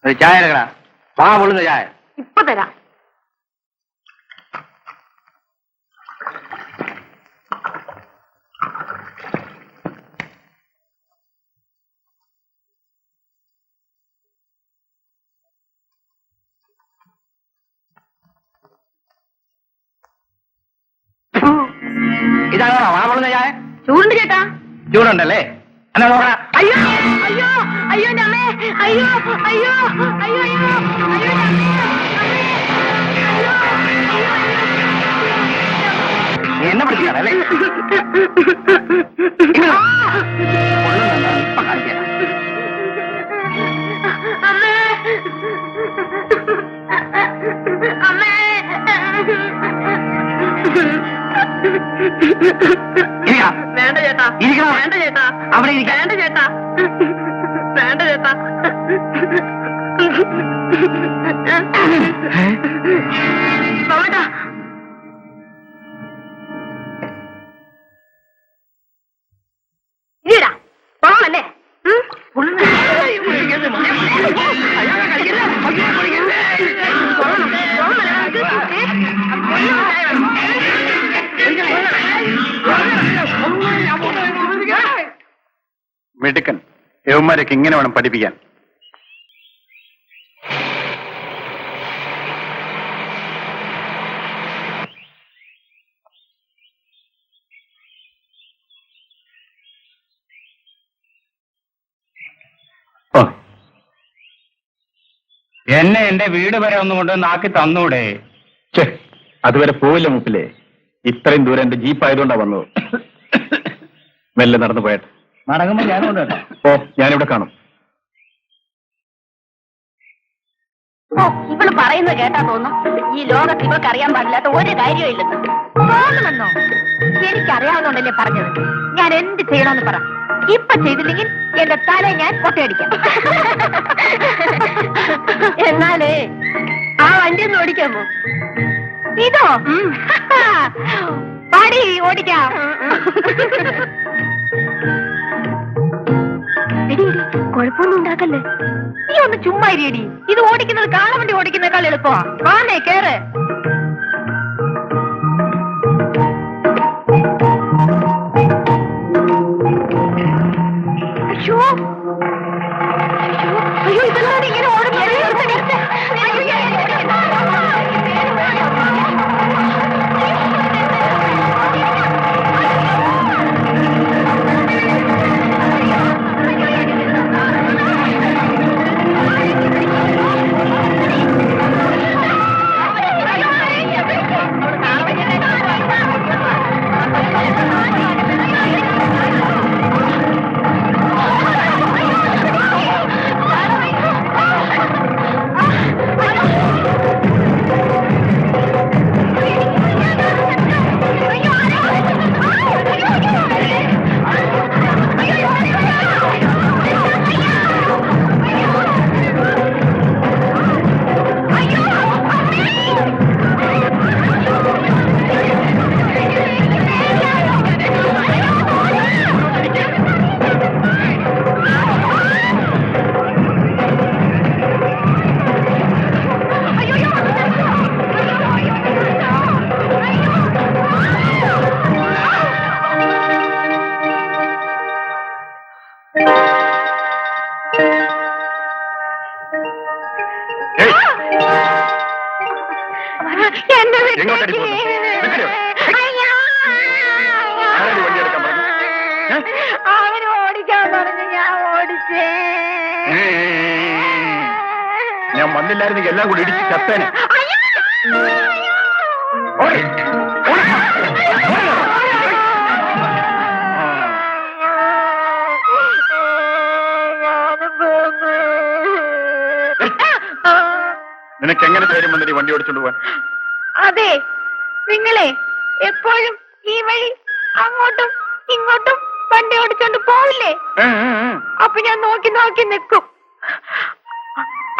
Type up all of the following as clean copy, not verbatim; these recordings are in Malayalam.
ഒരു ചായ എടുക്കടാ. വാ പൊള്ളുന്ന ചായ. ഇപ്പൊ തരാം. ഇതാണോ വാ പൊള്ളുന്ന ചായ? ചൂടുണ്ട് ചേട്ടാ. ചൂടുണ്ടല്ലേ? എന്നാ നോക്കണ. അയ്യോ അയ്യോ അയ്യോ ഞമ്മേ, അയ്യോ അയ്യോ അയ്യോ അയ്യോ അയ്യോ ഞമ്മേ, നീ എന്നെ പിടിച്ചാണല്ലേ? ഇപ്പൊ കാണിക്കാം. അമ്മേ അമ്മേ. വേണ്ട ചേട്ടാ, വേണ്ട ചേട്ടാ, അവിടെ വേണ്ട ചേട്ടാ, വേണ്ട ചേട്ടാ. പോകട്ടാ. ഈടാ പോകണല്ലേ? മിടുക്കൻ. യവന്മാരൊക്കെ ഇങ്ങനെ വേണം പഠിപ്പിക്കാൻ. എന്നെ എന്റെ വീട് വരെ ഒന്നും കൊണ്ട് നാക്കി തന്നൂടെ? അതുവരെ പോവില്ല മുപ്പിലെ. ഇത്രയും ദൂരം എന്റെ ജീപ്പ് ആയതുകൊണ്ടാ വന്നത്. മെല്ലെ നടന്നു പോയത്. മടങ്ങുമ്പോ ഞാനുണ്ട് കേട്ടോ. ഓ, ഞാനിവിടെ കാണും. ഓ, ഇവള് പറയുന്നത് കേട്ടാ തോന്നും ഈ ലോകത്ത് ഇവൾക്ക് അറിയാൻ പാടില്ലാത്ത ഒരു കാര്യവും ഇല്ലെന്ന്. തോന്നുമെന്നോ? എനിക്കറിയാവുന്നോണ്ടല്ലേ പറഞ്ഞത്. ഞാൻ എന്ത് ചെയ്യണമെന്ന് പറ. ഇപ്പൊ ചെയ്തില്ലെങ്കിൽ എന്റെ തല ഞാൻ പൊട്ടയടിക്കാം. എന്നാലേ ആ വണ്ടി ഒന്ന് ഓടിക്കാമോ? ഇതോ? പാടി ഓടിക്കാം. കുഴപ്പമൊന്നും ഉണ്ടാക്കല്ലേ. നീ ഒന്ന് ചുമ്മാ ഇരിയടി. ഇത് ഓടിക്കുന്നത് കാളവണ്ടി ഓടിക്കുന്നേക്കാൾ എളുപ്പമാ. വാനേ കേറ്. അയ്യോ അയ്യോ, ഇതെന്താണ് ഇങ്ങനെ ഓടുന്നത്? അവന് ഓടിക്കാൻ പറഞ്ഞു, ഞാൻ ഓടിച്ചേ. ഞാൻ വന്നില്ലായിരുന്നെങ്കിൽ എല്ലാം കൂടി ഇടിച്ച് ചത്തേനെ. നിനക്ക് എങ്ങനെ ധൈര്യം വന്നിട്ട് വണ്ടി ഓടിച്ചോണ്ട് പോവാൻ? അതെ, നിങ്ങളെ എപ്പോഴും ഈ വഴി അങ്ങോട്ടും ഇങ്ങോട്ടും വണ്ടി ഓടിച്ചോണ്ട് പോവില്ലേ? അപ്പൊ ഞാൻ നോക്കി നോക്കി നിൽക്കും.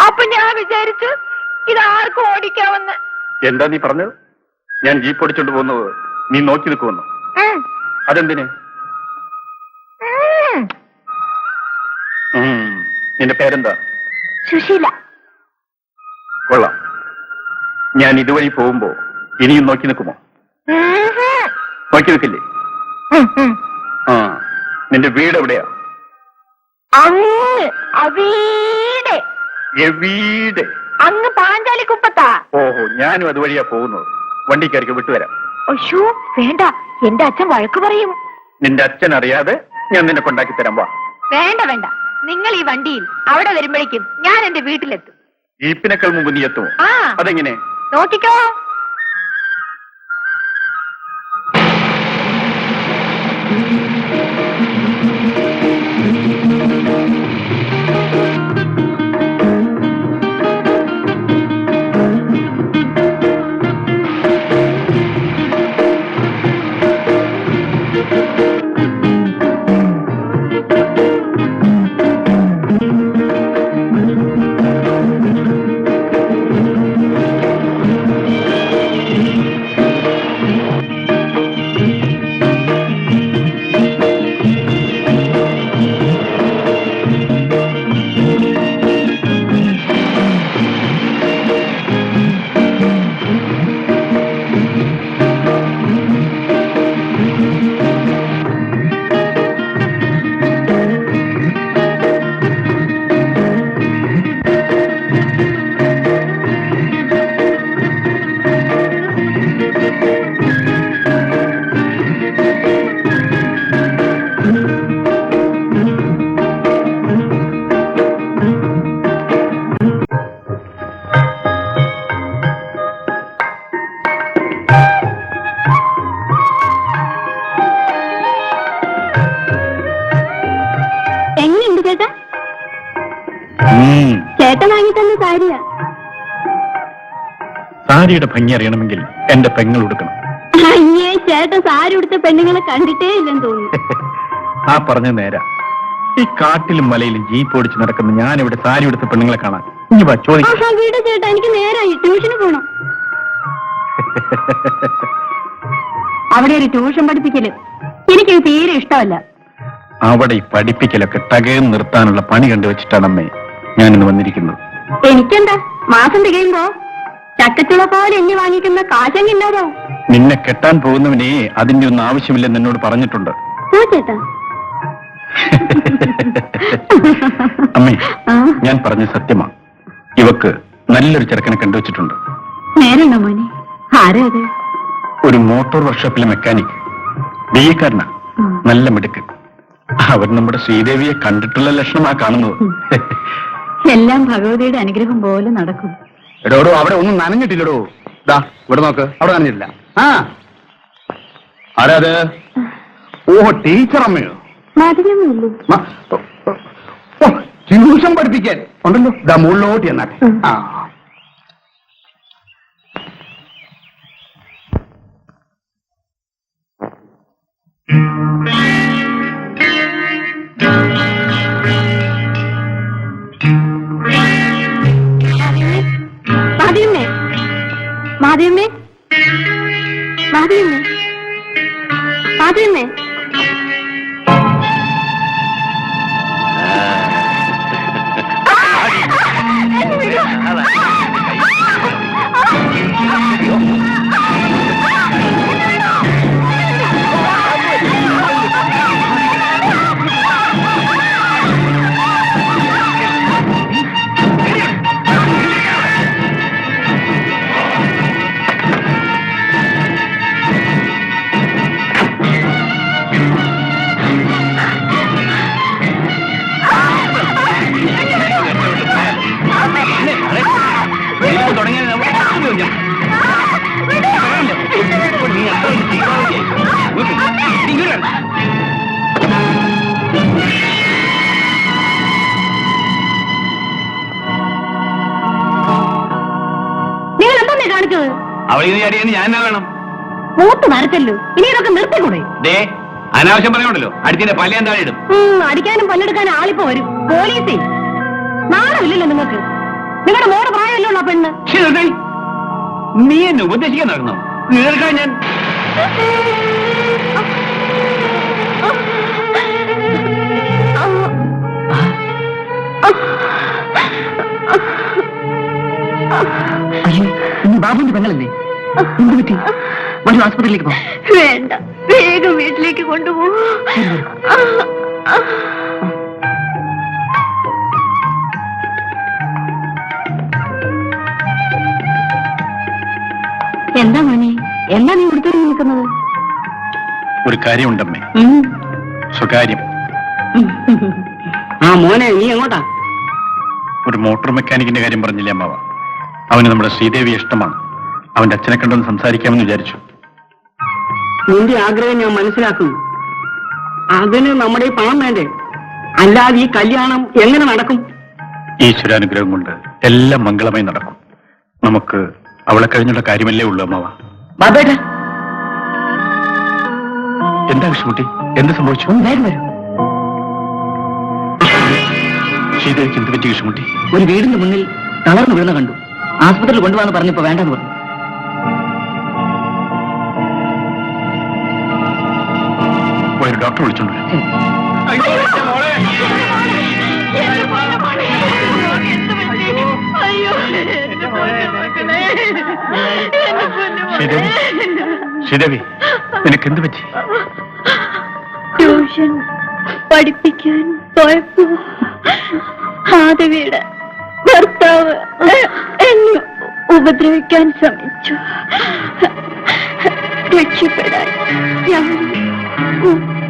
അപ്പൊ ഞാൻ വിചാരിച്ചു ഇതാർക്കും ഓടിക്കാമെന്ന്. എന്താ നീ പറഞ്ഞത്? ഞാൻ ജീപ്പ് ഓടിച്ചോണ്ട് പോകുന്നത് നീ നോക്കി നിൽക്കുമെന്നു? അതെന്തിന്? നിന്റെ പേരെന്താ? സുശീല. കൊള്ളാം. ഞാൻ ഇതുവഴി പോകുമ്പോ ഇനിയും നോക്കി നിൽക്കുമോ? നോക്കി നിൽക്കില്ലേ? ആ, നിന്റെ വീട് എവിടെയാ? വീട് അങ്ങ് പാഞ്ചാലിക്കുപ്പത്താ. ഓഹോ, ഞാനും അതുവഴിയാ പോകുന്നത്. വണ്ടിക്കാർക്ക് വിട്ടുതരാം. അയ്യോ വേണ്ട, എന്റെ അച്ഛൻ വഴക്ക് പറയും. നിന്റെ അച്ഛൻ അറിയാതെ ഞാൻ നിന്നെ കൊണ്ടാക്കി തരാം. വാ. വേണ്ട വേണ്ട, നിങ്ങൾ ഈ വണ്ടിയിൽ അവിടെ വരുമ്പോഴേക്കും ഞാൻ എന്റെ വീട്ടിലെത്തും. ജീപ്പിനേക്കാൾ മുമ്പ് നീ എത്തുമോ? ആ, അതെങ്ങനെ? നോക്കിക്കോ. ചേട്ടൻ വാങ്ങി തന്ന സാരിയാ. സാരിയുടെ ഭംഗി അറിയണമെങ്കിൽ എന്റെ പെങ്ങൾ ഉടുക്കണം. അയ്യേ, ചേട്ടൻ സാരി ഉടുത്ത പെണ്ണുങ്ങളെ കണ്ടിട്ടേ ഇല്ലെന്ന് തോന്നുന്നു. ആ പറഞ്ഞ നേരാ. ഈ കാട്ടിലും മലയിലും ജീപ്പ് ഓടിച്ച് നടക്കുന്ന ഞാൻ ഇവിടെ സാരി ഉടുത്ത പെണ്ണുങ്ങളെ കാണാൻ. ഇനി വാ, ചോദിക്കാം. വീട് ചേട്ടാ, എനിക്ക് നേരായി ട്യൂഷന് പോണം. അവിടെ ഒരു ട്യൂഷൻ പഠിപ്പിക്കല് എനിക്ക് തീരെ ഇഷ്ടമല്ല. അവിടെ ഈ പഠിപ്പിക്കലൊക്കെ തകയം നിർത്താനുള്ള പണി കണ്ടുവച്ചിട്ടാണ് അമ്മേ ഞാനിന്ന് വന്നിരിക്കുന്നത്. എനിക്കെന്താ, മാസം തികയുമ്പോ ചക്കച്ചുള പോലെ എന്നെ വാങ്ങിക്കുന്ന കാശങ്ങില്ലാതോ? നിന്നെ കെട്ടാൻ പോകുന്നവനെ അതിന്റെ ഒന്നും ആവശ്യമില്ലെന്ന് എന്നോട് പറഞ്ഞിട്ടുണ്ട്. ചേട്ടാ. അമ്മേ, ഞാൻ പറഞ്ഞ സത്യമാ. ഇവക്ക് നല്ലൊരു ചെറുക്കനെ കണ്ടുവച്ചിട്ടുണ്ട്. നേരുണ്ടോ മോനെ? ആരാ അത്? ഒരു മോട്ടോർ വർക്ക്ഷോപ്പിലെ മെക്കാനിക്, ബിഎക്കാരനാ, നല്ല മിടുക്കൻ. അവർ നമ്മുടെ ശ്രീദേവിയെ കണ്ടിട്ടുള്ള ലക്ഷണമാ കാണുന്നത്. എല്ലാം ഭഗവതിയുടെ അനുഗ്രഹം പോലെ നടക്കും. എടോടോ, അവിടെ ഒന്നും നനഞ്ഞിട്ടില്ലടോ. ദാ ഇവിടെ നോക്ക്, അവിടെ നനഞ്ഞിട്ടില്ല. ആ, ആരാത്? ഓഹോ, ടീച്ചർ അമ്മയോ? ട്യൂഷൻ പഠിപ്പിക്കാൻ ഉണ്ടല്ലോ. ദാ മുകളിലോട്ട് എന്നാട്ടെ. ആ, മാധവിയമ്മേ, മാധവിയമ്മേ, മാധവിയമ്മേ. അവളിന് ഞാൻ എന്നാ വേണം? മൂത്ത് നരച്ചല്ലോ, ഇനി ഇതൊക്കെ നിർത്തിക്കൂടെ? അനാവശ്യം പറഞ്ഞോണ്ടല്ലോ, അടിച്ചിന്റെ പല്ലേൻ താഴെ ഇടും. അടിക്കാനും പല്ലെടുക്കാനും ആളിപ്പോ വരും. പോലീസേ, നാണമില്ലല്ലോ നിങ്ങൾക്ക്? നിങ്ങളുടെ മോടെ പ്രായമല്ലോ പെണ്ണ്. നീ എന്നെ ഉപദേശിക്കാൻ നടന്നോ? കേൾക്കാൻ ഞാൻ അയ്യോ, ഇന്ന് ബാബുവിന്റെ പെങ്ങളല്ലേ? എന്ത് പറ്റി? വരൂ, ആസ്പത്രിയിലേക്ക് പോ. വേണ്ട, വേഗം വീട്ടിലേക്ക് കൊണ്ടുപോകും. എന്താ മോനെ, എന്താ നീ ഇവിടുത്തെ നിൽക്കുന്നത്? ഒരു കാര്യമുണ്ടമ്മേ, സ്വകാര്യം. ആ മോനെ, നീ എങ്ങോട്ടാ? ഒരു മോട്ടോർ മെക്കാനിക്കിന്റെ കാര്യം പറഞ്ഞില്ലേ അമ്മാവ? അവന് നമ്മുടെ ശ്രീദേവി ഇഷ്ടമാണ്. അവന്റെ അച്ഛനെ കണ്ടൊന്ന് സംസാരിക്കാമെന്ന് വിചാരിച്ചു. നിന്റെ ആഗ്രഹം ഞാൻ മനസ്സിലാക്കുന്നു. അതിന് നമ്മുടെ ഈ പണം വേണ്ടേ? അല്ലാതെ ഈ കല്യാണം എങ്ങനെ നടക്കും? ഈശ്വരാനുഗ്രഹം കൊണ്ട് എല്ലാം മംഗളമായി നടക്കും. നമുക്ക് അവളെ കഴിഞ്ഞുള്ള കാര്യമല്ലേ ഉള്ളൂ അമ്മാവ. ബാബേട്ട, എന്താ വിഷ്ണുട്ടി, എന്ത് സംഭവിച്ചു? വേഗം വരും. ശ്രീദേവിക്ക് എന്ത് പറ്റി വിഷ്ണുട്ടി? ഒരു വീടിന്റെ മുന്നിൽ തളർന്നു വീഴുന്ന കണ്ടു. ആസ്പത്രിയിൽ കൊണ്ടുപോകാന്ന് പറഞ്ഞപ്പോ വേണ്ടെന്ന് പറഞ്ഞു. ഒരു ഡോക്ടർ വിളിച്ചോണ്ട് വരൂ. ശ്രീദേവി, ശ്രീദേവി, നിനക്ക് എന്ത് പറ്റി? ട്യൂഷൻ പഠിപ്പിക്കാൻ പോയപ്പോ ആദവിയുടെ ഭർത്താവ് എന്നെ ഉപദ്രവിക്കാൻ ശ്രമിച്ചു. രക്ഷപ്പെടാൻ ഞാൻ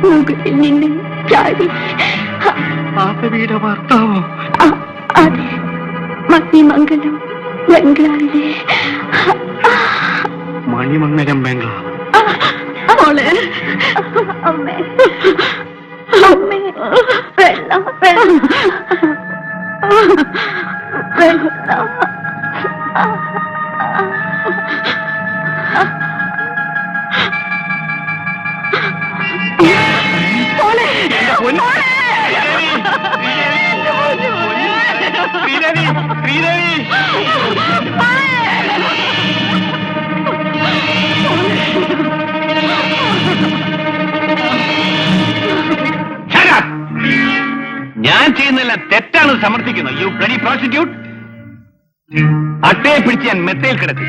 മുകളിൽ നിന്ന് ചാടി. ആദവിയുടെ ഭർത്താവോ? അതെ, മണിമംഗലം ബംഗ്ലാവിലെ. മണിമംഗലം ബംഗ്ലാവ്? മോളെ, അമ്മേ, അമ്മേ, വെള്ളം, വെള്ളം, വെള്ളം. ഞാൻ ചെയ്യുന്നില്ല തെറ്റാണ് സമർത്ഥിക്കുന്നു. You bloody prostitute. അട്ടയെ പിടിച്ച് ഞാൻ മെത്തയിൽ കിടത്തി.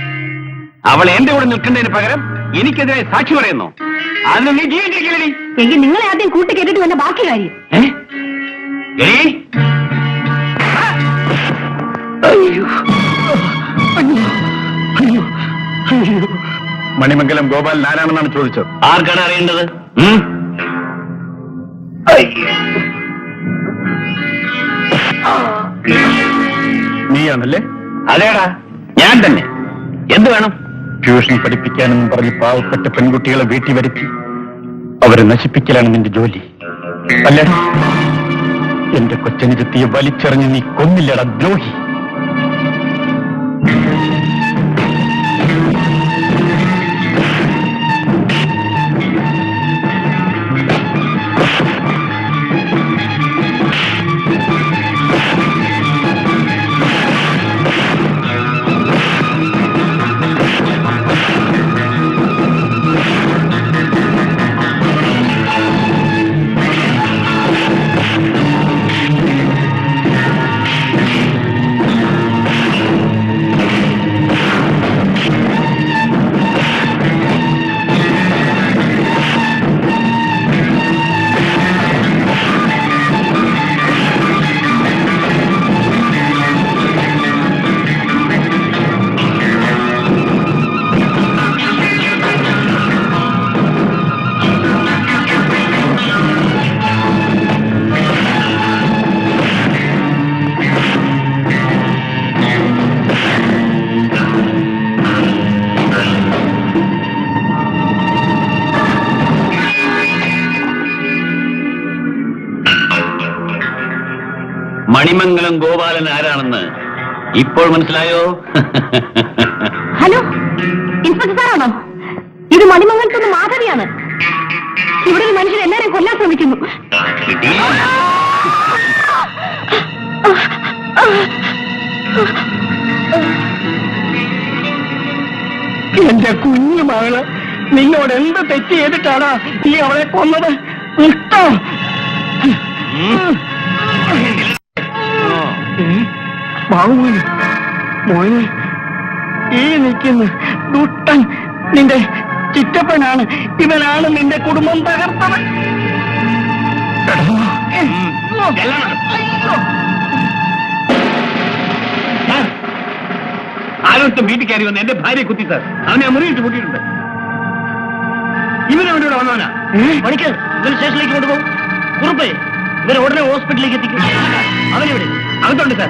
അവൾ എന്റെ കൂടെ നിൽക്കുന്നതിന് പകരം എനിക്കെതിരെ സാക്ഷി പറയുന്നു. അതിന് നീ ജീവിച്ചിരിക്കില്ലേ? എങ്കിൽ നിങ്ങളെ ആദ്യം കൂട്ടിക്കേട്ടിട്ട് വന്ന ബാക്കി കാര്യം. മണിമംഗലം ഗോപാൽ ആരാണെന്നാണ് ചോദിച്ചത്. ആർക്കാണ് അറിയേണ്ടത്? നീയാണല്ലേ? അതേടാ, ഞാൻ തന്നെ. എന്ത് വേണം? ട്യൂഷൻ പഠിപ്പിക്കാനെന്നും പറഞ്ഞ് പാവപ്പെട്ട പെൺകുട്ടികളെ വീട്ടിൽ വരുത്തി അവരെ നശിപ്പിക്കലാണ് നിന്റെ ജോലി അല്ലേടാ? എന്റെ കൊച്ചനുജത്തിയെ വലിച്ചെറിഞ്ഞ് നീ കൊന്നില്ലടാ ദ്രോഹി. മണിമംഗലം ഗോപാലൻ ആരാണെന്ന് ഇപ്പോൾ മനസ്സിലായോ? ഹലോ, ഇൻസ്പെക്ടർ സാറാണോ? ഇത് മണിമംഗലത്തുനിന്ന് മാധവിയാണ്. ഇവിടെ ഒരു മനുഷ്യൻ എല്ലാവരെയും കൊല്ലാൻ ശ്രമിക്കുന്നു. എന്റെ കുഞ്ഞു മകള് നിന്നോട് എന്ത് തെറ്റ് ചെയ്തിട്ടാണ് നീ അവളെ കൊന്നത്? ഇഷ്ടം ബാബു മോനെ ഈ നിൽക്കുന്ന ദുഷ്ടൻ നിന്റെ ചിറ്റപ്പനാണ്. ഇവനാണ് നിന്റെ കുടുംബം തകർത്തത്. ആരോഗ്യം വീട്ടിൽ കയറി വന്ന് എന്റെ ഭാര്യയെ കുത്തി സാർ. അവനെ ആ മുറിയിട്ട് കൂട്ടിയിട്ടുണ്ട്. ഇവനവൻ്റെ കൂടെ വന്നവനാ. പഠിക്കാൻ ഇവർ സ്റ്റേഷനിലേക്ക് കൊണ്ടുപോകും. കുറുപ്പേ ഇവരെ ഉടനെ ഹോസ്പിറ്റലിലേക്ക് എത്തിക്കും. അവനെവിടെ? അകത്തുണ്ട് സാർ.